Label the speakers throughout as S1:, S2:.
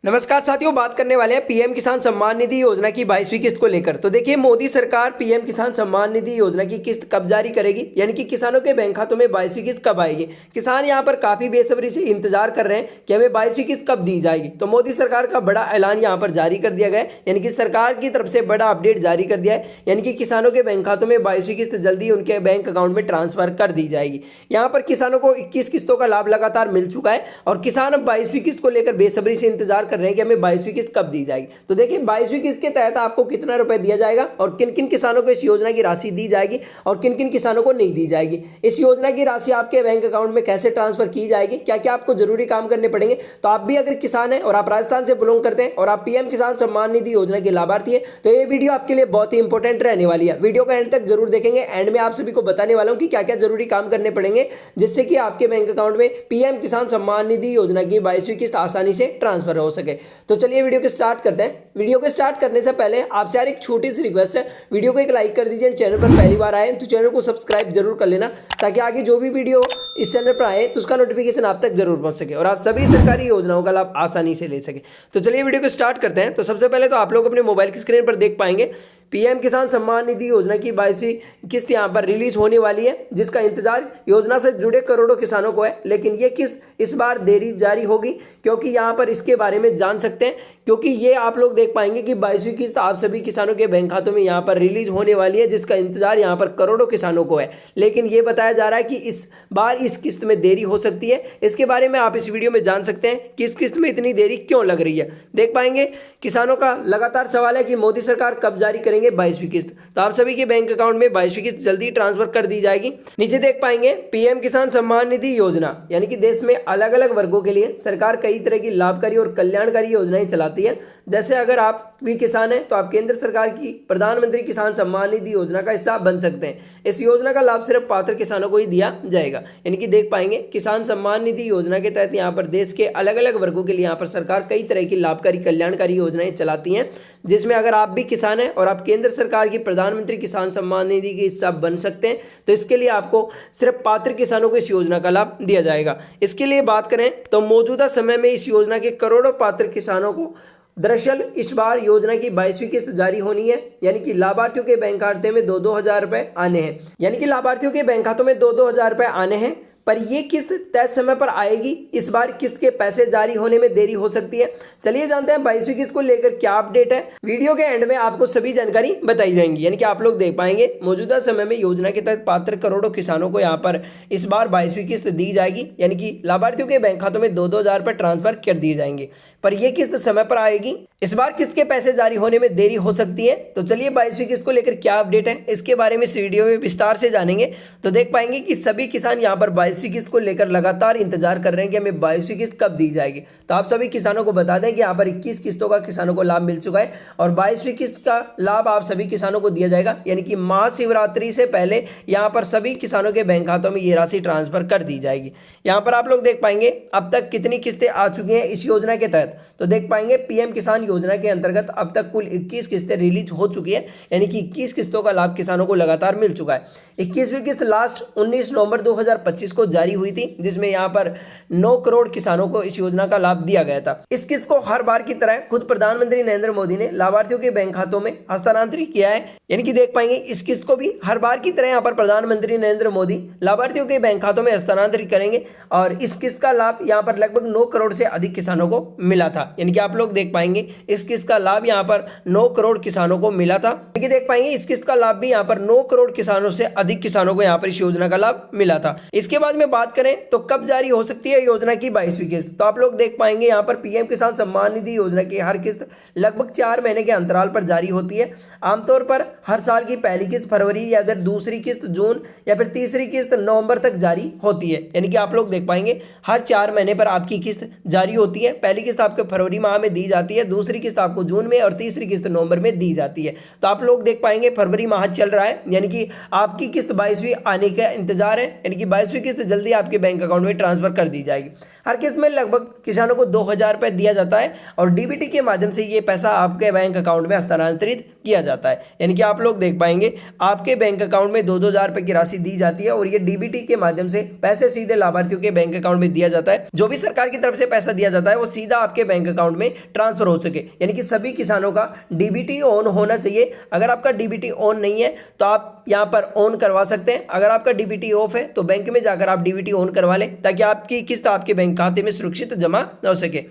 S1: नमस्कार साथियों, बात करने वाले हैं पीएम किसान सम्मान निधि योजना की 22वीं किस्त को लेकर। तो देखिए, मोदी सरकार पीएम किसान सम्मान निधि योजना की किस्त कब जारी करेगी, यानी कि किसानों के बैंक खातों में 22वीं किस्त कब आएगी। किसान यहां पर काफी बेसब्री से इंतजार कर रहे हैं कि हमें 22वीं किस्त कब दी जाएगी। तो मोदी सरकार का बड़ा ऐलान यहां पर जारी कर दिया गया है, यानी कि सरकार की तरफ से बड़ा अपडेट जारी कर दिया है, यानी कि किसानों के बैंक खातों में 22वीं किस्त जल्दी उनके बैंक अकाउंट में ट्रांसफर कर दी जाएगी। यहाँ पर किसानों को 21 किस्तों का लाभ लगातार मिल चुका है और किसान अब 22वीं किस्त को लेकर बेसब्री से इंतजार कर रहे हैं कि हमें 22वीं किस्त कब दी जाएगी। तो देखिए, 22वीं किस्त के तहत आपको कितना रुपए दिया जाएगा और किन किन किसानों को इस योजना की राशि दी जाएगी और किन किन किसानों को नहीं दी जाएगी। इस योजना की राशि आपके बैंक अकाउंट में कैसे ट्रांसफर की जाएगी, क्या क्या आपको जरूरी काम करने पड़ेंगे। तो आप भी अगर किसान हैं और आप राजस्थान से बिलोंग करते हैं और आप पीएम किसान सम्मान निधि योजना के लाभार्थी हैं, तो ये वीडियो आपके लिए बहुत ही इंपॉर्टेंट रहने वाली है। वीडियो को एंड तक जरूर देखेंगे। एंड में आप सभी को बताने वाला हूं कि क्या क्या जरूरी काम करने पड़ेंगे जिससे कि आपके बैंक अकाउंट में पीएम किसान सम्मान निधि योजना की 22वीं किस्त आसानी से ट्रांसफर हो सके। तो चलिए वीडियो को स्टार्ट करते हैं। वीडियो को स्टार्ट करने से पहले आपसे यार एक छोटी सी रिक्वेस्ट है, वीडियो को एक लाइक कर दीजिए। चैनल पर पहली बार आए तो चैनल को सब्सक्राइब जरूर कर लेना, ताकि आगे जो भी वीडियो इस चैनल पर आए तो उसका नोटिफिकेशन आप तक जरूर पहुंच सके और आप सभी सरकारी योजनाओं का लाभ आसानी से ले सके। तो चलिए वीडियो को स्टार्ट करते हैं। तो सबसे पहले तो आप लोग अपने मोबाइल की स्क्रीन पर देख पाएंगे पीएम किसान सम्मान निधि योजना की 22वीं किस्त यहां पर रिलीज होने वाली है, जिसका इंतजार योजना से जुड़े करोड़ों किसानों को है। लेकिन ये किस्त इस बार देरी जारी होगी, क्योंकि यहां पर इसके बारे में जान सकते हैं, क्योंकि ये आप लोग देख पाएंगे कि 22वीं किस्त आप सभी किसानों के बैंक खातों में यहां पर रिलीज होने वाली है, जिसका इंतजार यहां पर करोड़ों किसानों को है। लेकिन ये बताया जा रहा है कि इस बार इस किस्त में देरी हो सकती है। इसके बारे में आप इस वीडियो में जान सकते हैं कि इस किस्त में इतनी देरी क्यों लग रही है। देख पाएंगे किसानों का लगातार सवाल है कि मोदी सरकार कब जारी करेंगे 22वीं किस्त। तो आप सभी के बैंक अकाउंट में 22वीं किस्त जल्दी ट्रांसफर कर दी जाएगी। नीचे देख पाएंगे पीएम किसान सम्मान निधि योजना, यानी कि देश में अलग अलग वर्गों के लिए सरकार कई तरह की लाभकारी और कल्याणकारी योजनाएं चलाती है। जैसे अगर आप भी किसान हैं तो आप केंद्र सरकार की प्रधानमंत्री किसान सम्मान निधि योजना का हिस्सा बन सकते हैं। इस योजना का लाभ सिर्फ पात्र किसानों को ही दिया जाएगा। यानी कि देख पाएंगे किसान सम्मान निधि योजना के तहत यहाँ पर देश के अलग अलग वर्गों के लिए यहाँ पर सरकार कई तरह की लाभकारी कल्याणकारी योजनाएं चलाती हैं, जिसमें अगर आप भी किसान हैं और आप केंद्र सरकार की प्रधानमंत्री किसान सम्मान निधि के हिस्सा बन सकते हैं, तो इसके लिए आपको सिर्फ पात्र किसानों को इस योजना का लाभ दिया जाएगा। इसके लिए बात करें तो मौजूदा समय में इस योजना के करोड़ों पात्र किसानों को दरअसल इस बार योजना की 22वीं किस्त जारी होनी है, यानी कि लाभार्थियों के बैंक खाते में 2-2 हजार रुपए आने हैं। यानी कि लाभार्थियों के बैंक खातों में 2-2 हजार रुपए आने हैं, पर यह किस्त तय समय पर आएगी। इस बार किस्त के पैसे जारी होने में देरी हो सकती है। चलिए जानते हैं 22वीं किस्त को लेकर क्या अपडेट है। वीडियो के एंड में आपको सभी जानकारी बताई जाएंगी। यानी कि आप लोग देख पाएंगे मौजूदा समय में योजना के तहत पात्र करोड़ों किसानों को यहाँ पर इस बार 22वीं किस्त दी जाएगी, यानी कि लाभार्थियों के बैंक खातों में 2-2 हजार रुपए ट्रांसफर कर दिए जाएंगे, पर यह किस्त समय पर आएगी। इस बार किस्त के पैसे जारी होने में देरी हो सकती है। तो चलिए 22वीं किस्त को लेकर क्या अपडेट है इसके बारे में इस वीडियो में विस्तार से जानेंगे। तो देख पाएंगे कि सभी किसान यहाँ पर 22वीं किस्त को लेकर लगातार इंतजार कर रहे हैं कि हमें 22वीं किस्त कब दी जाएगी। तो आप सभी किसानों को बता दें कि यहाँ पर 21 किस्तों का किसानों को लाभ मिल चुका है और 22वीं किस्त का लाभ आप सभी किसानों को दिया जाएगा, यानी कि महाशिवरात्रि से पहले यहाँ पर सभी किसानों के बैंक खातों में ये राशि ट्रांसफर कर दी जाएगी। यहाँ पर आप लोग देख पाएंगे अब तक कितनी किस्तें आ चुकी हैं इस योजना के तहत। तो देख पाएंगे पीएम किसान योजना के अंतर्गत अब तक कुल 21 किस्तें रिलीज हो चुकी है, यानी कि 21 किस्तों का लाभ किसानों को लगातार मिल चुका है। 21वीं किस्त लास्ट 19 नवंबर 2025 को जारी हुई थी, जिसमें यहाँ पर 9 करोड़ किसानों को इस योजना का लाभ दिया गया था। इस किस्त को हर बार की तरह खुद प्रधानमंत्री नरेंद्र मोदी ने लाभार्थियों के बैंक खातों में हस्तांतरित किया है। यानी कि देख पाएंगे इस किस्त को भी हर बार की तरह यहाँ पर प्रधानमंत्री नरेंद्र मोदी लाभार्थियों के बैंक खातों में हस्तांतरित करेंगे और इस किस्त का लाभ यहाँ पर लगभग 9 करोड़ से अधिक किसानों को मिला था। यानी कि आप लोग देख पाएंगे इस किस्त का लाभ यहाँ पर 9 करोड़ किसानों को मिला था। यानी कि देख पाएंगे इस किस्त का लाभ भी यहाँ पर 9 करोड़ किसानों से अधिक किसानों को यहाँ पर इस योजना का लाभ मिला था। इसके बाद में बात करें तो कब जारी हो सकती है योजना की 22वीं किस्त। तो आप लोग देख पाएंगे यहाँ पर पीएम किसान सम्मान निधि योजना की हर किस्त लगभग 4 महीने के अंतराल पर जारी होती है। आमतौर पर हर साल की पहली किस्त फरवरी या फिर दूसरी किस्त जून या फिर तीसरी किस्त नवंबर तक जारी होती है। यानी कि आप लोग देख पाएंगे हर 4 महीने पर आपकी किस्त जारी होती है। पहली किस्त आपको फरवरी माह में दी जाती है, दूसरी किस्त आपको जून में और तीसरी किस्त नवंबर में दी जाती है। तो आप लोग देख पाएंगे फरवरी माह चल रहा है, यानी कि आपकी किस्त 22वीं आने का इंतजार है। यानी कि 22वीं किस्त जल्दी आपके बैंक अकाउंट में ट्रांसफर कर दी जाएगी। हर किस्त में लगभग किसानों को 2,000 रुपए दिया जाता है और डीबीटी के माध्यम से ये पैसा आपके बैंक अकाउंट में हस्तांतरित किया जाता है। यानी कि आप लोग देख पाएंगे आपके बैंक अकाउंट में 2-2 हजार रुपए की राशि दी जाती है और ये डीबीटी के माध्यम से पैसे सीधे लाभार्थियों के बैंक अकाउंट में दिया जाता है। जो भी सरकार की तरफ से पैसा दिया जाता है वो सीधा आपके आपके बैंक अकाउंट में ट्रांसफर हो सके। यानी कि सभी किसानों का डीबीटी ऑन होना चाहिए। अगर आपका डीबीटी ऑन नहीं है तो आप यहाँ पर ऑन करवा सकते हैं। अगर आपका डीबीटी ऑफ है तो बैंक में जाकर आप डीबीटी ऑन करवा लें ताकि आपकी किस्त आपके बैंक खाते में सुरक्षित जमा हो सके।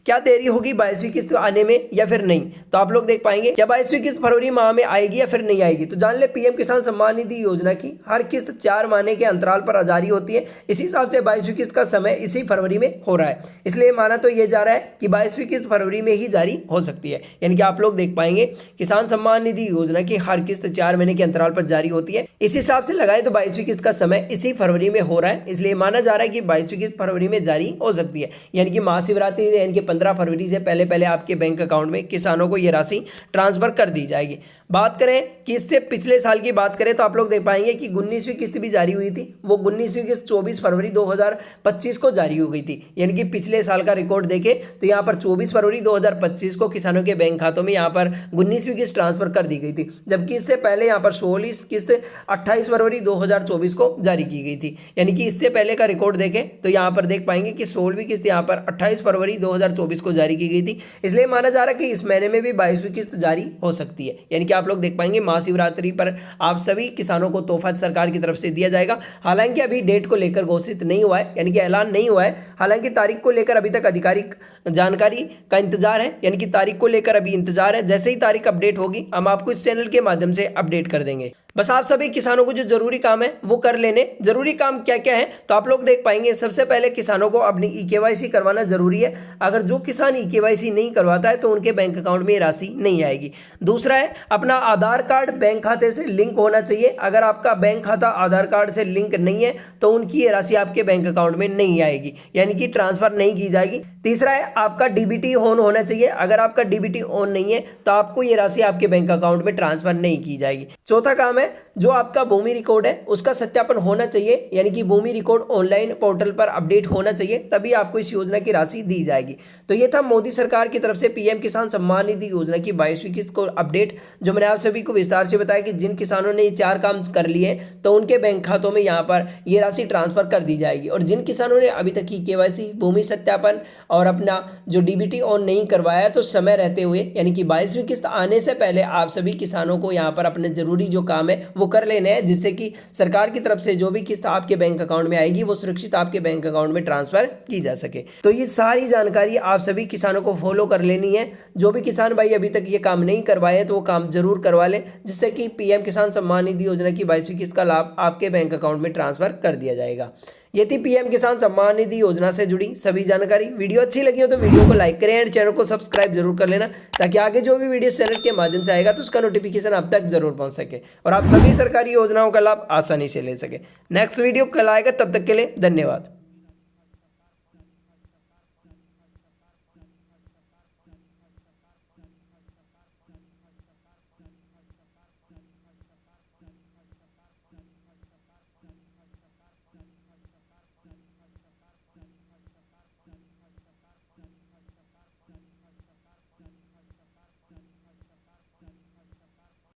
S1: क्या देरी होगी 22वीं किस्त आने में या फिर नहीं, तो आप लोग देख पाएंगे क्या 22वीं किस्त फरवरी माह में आएगी या फिर नहीं आएगी। तो जान ले पीएम किसान सम्मान निधि योजना की हर किस्त 4 महीने के अंतराल पर जारी होती है। इसी हिसाब से 22वीं किस्त का समय इसी फरवरी में हो रहा है, इसलिए माना तो ये जा रहा है कि 22वीं किस्त फरवरी में ही जारी हो सकती है। यानी कि आप लोग देख पाएंगे किसान सम्मान निधि योजना की हर किस्त 4 महीने के अंतराल पर जारी होती है। इस हिसाब से लगाए तो 22वीं किस्त का समय इसी फरवरी में हो रहा है, इसलिए माना जा रहा है कि 22वीं किस्त फरवरी में जारी हो सकती है। यानी कि महाशिवरात्रि यानी कि 15 फरवरी से पहले पहले आपके बैंक अकाउंट में किसानों को ये राशि ट्रांसफर कर दी जाएगी। बात करें कि इससे पिछले साल की बात करें तो आप लोग देख पाएंगे कि 19वीं किस्त भी जारी हुई थी। वो 19वीं किस्त 24 फरवरी 2025 को जारी हो गई थी। यानी कि पिछले साल का रिकॉर्ड देखें तो यहाँ पर 24 फरवरी 2025 को किसानों के बैंक खातों में यहाँ पर 19वीं किस्त ट्रांसफर कर दी गई थी, जबकि इससे पहले यहाँ पर 16 किस्त 28 फरवरी 2024 को जारी की गई थी। यानी कि इससे पहले का रिकॉर्ड देखें तो यहाँ पर देख पाएंगे कि 16वीं किस्त यहाँ पर 28 फरवरी 2024 को जारी की गई थी। इसलिए माना जा रहा है कि इस महीने में भी 22वीं किस्त जारी हो सकती है। यानी कि आप लोग देख पाएंगे महाशिवरात्रि पर आप सभी किसानों को तोहफा सरकार की तरफ से दिया जाएगा। हालांकि अभी डेट को लेकर घोषित नहीं हुआ है, यानी कि ऐलान नहीं हुआ है। हालांकि तारीख को लेकर अभी तक आधिकारिक जानकारी का इंतजार है, यानी कि तारीख को लेकर अभी इंतजार है। जैसे ही तारीख अपडेट होगी हम आपको इस चैनल के माध्यम से अपडेट कर देंगे। बस आप सभी किसानों को जो जरूरी काम है वो कर लेने। जरूरी काम क्या क्या है तो आप लोग देख पाएंगे। सबसे पहले किसानों को अपनी ईकेवाईसी करवाना जरूरी है। अगर जो किसान ईकेवाईसी नहीं करवाता है तो उनके बैंक अकाउंट में राशि नहीं आएगी। दूसरा है अपना आधार कार्ड बैंक खाते से लिंक होना चाहिए। अगर आपका बैंक खाता आधार कार्ड से लिंक नहीं है तो उनकी ये राशि आपके बैंक अकाउंट में नहीं आएगी, यानी कि ट्रांसफर नहीं की जाएगी। तीसरा है आपका डीबीटी ऑन होना चाहिए। अगर आपका डीबीटी ऑन नहीं है तो आपको ये राशि आपके बैंक अकाउंट में ट्रांसफर नहीं की जाएगी। चौथा काम है जो आपका भूमि रिकॉर्ड है उसका सत्यापन होना चाहिए, यानी कि भूमि रिकॉर्ड ऑनलाइन पोर्टल पर अपडेट होना चाहिए, तभी आपको इस योजना की राशि दी जाएगी। तो ये था मोदी सरकार की तरफ से पीएम किसान सम्मान निधि योजना की 22वीं किस्त को अपडेट, जो मैंने आप सभी को विस्तार से बताया कि जिन किसानों ने ये 4 काम कर लिए तो उनके बैंक खातों में यहाँ पर ये राशि ट्रांसफर कर दी जाएगी। और जिन किसानों ने अभी तक की केवाईसी, भूमि सत्यापन और अपना जो डीबीटी ऑन नहीं करवाया तो समय रहते हुए, यानी कि 22वीं किस्त आने से पहले आप सभी किसानों को यहाँ पर अपने जरूरी जो काम है वो कर लेने हैं, जिससे कि सरकार की तरफ से जो भी किस्त आपके बैंक अकाउंट में आएगी वो सुरक्षित आपके बैंक अकाउंट में ट्रांसफर की जा सके। तो ये सारी जानकारी आप सभी किसानों को फॉलो कर लेनी है। जो भी किसान भाई अभी तक ये काम नहीं करवाए तो वो काम जरूर करवा लें, जिससे कि पीएम किसान सम्मान निधि योजना की 22वीं किस्त का लाभ आपके बैंक अकाउंट में ट्रांसफर कर दिया जाएगा। ये थी पीएम किसान सम्मान निधि योजना से जुड़ी सभी जानकारी। वीडियो अच्छी लगी हो तो वीडियो को लाइक करें एंड चैनल को सब्सक्राइब जरूर कर लेना, ताकि आगे जो भी वीडियो चैनल के माध्यम से आएगा तो उसका नोटिफिकेशन आप तक जरूर पहुंच सके और आप सभी सरकारी योजनाओं का लाभ आसानी से ले सके। नेक्स्ट वीडियो कल आएगा, तब तक के लिए धन्यवाद।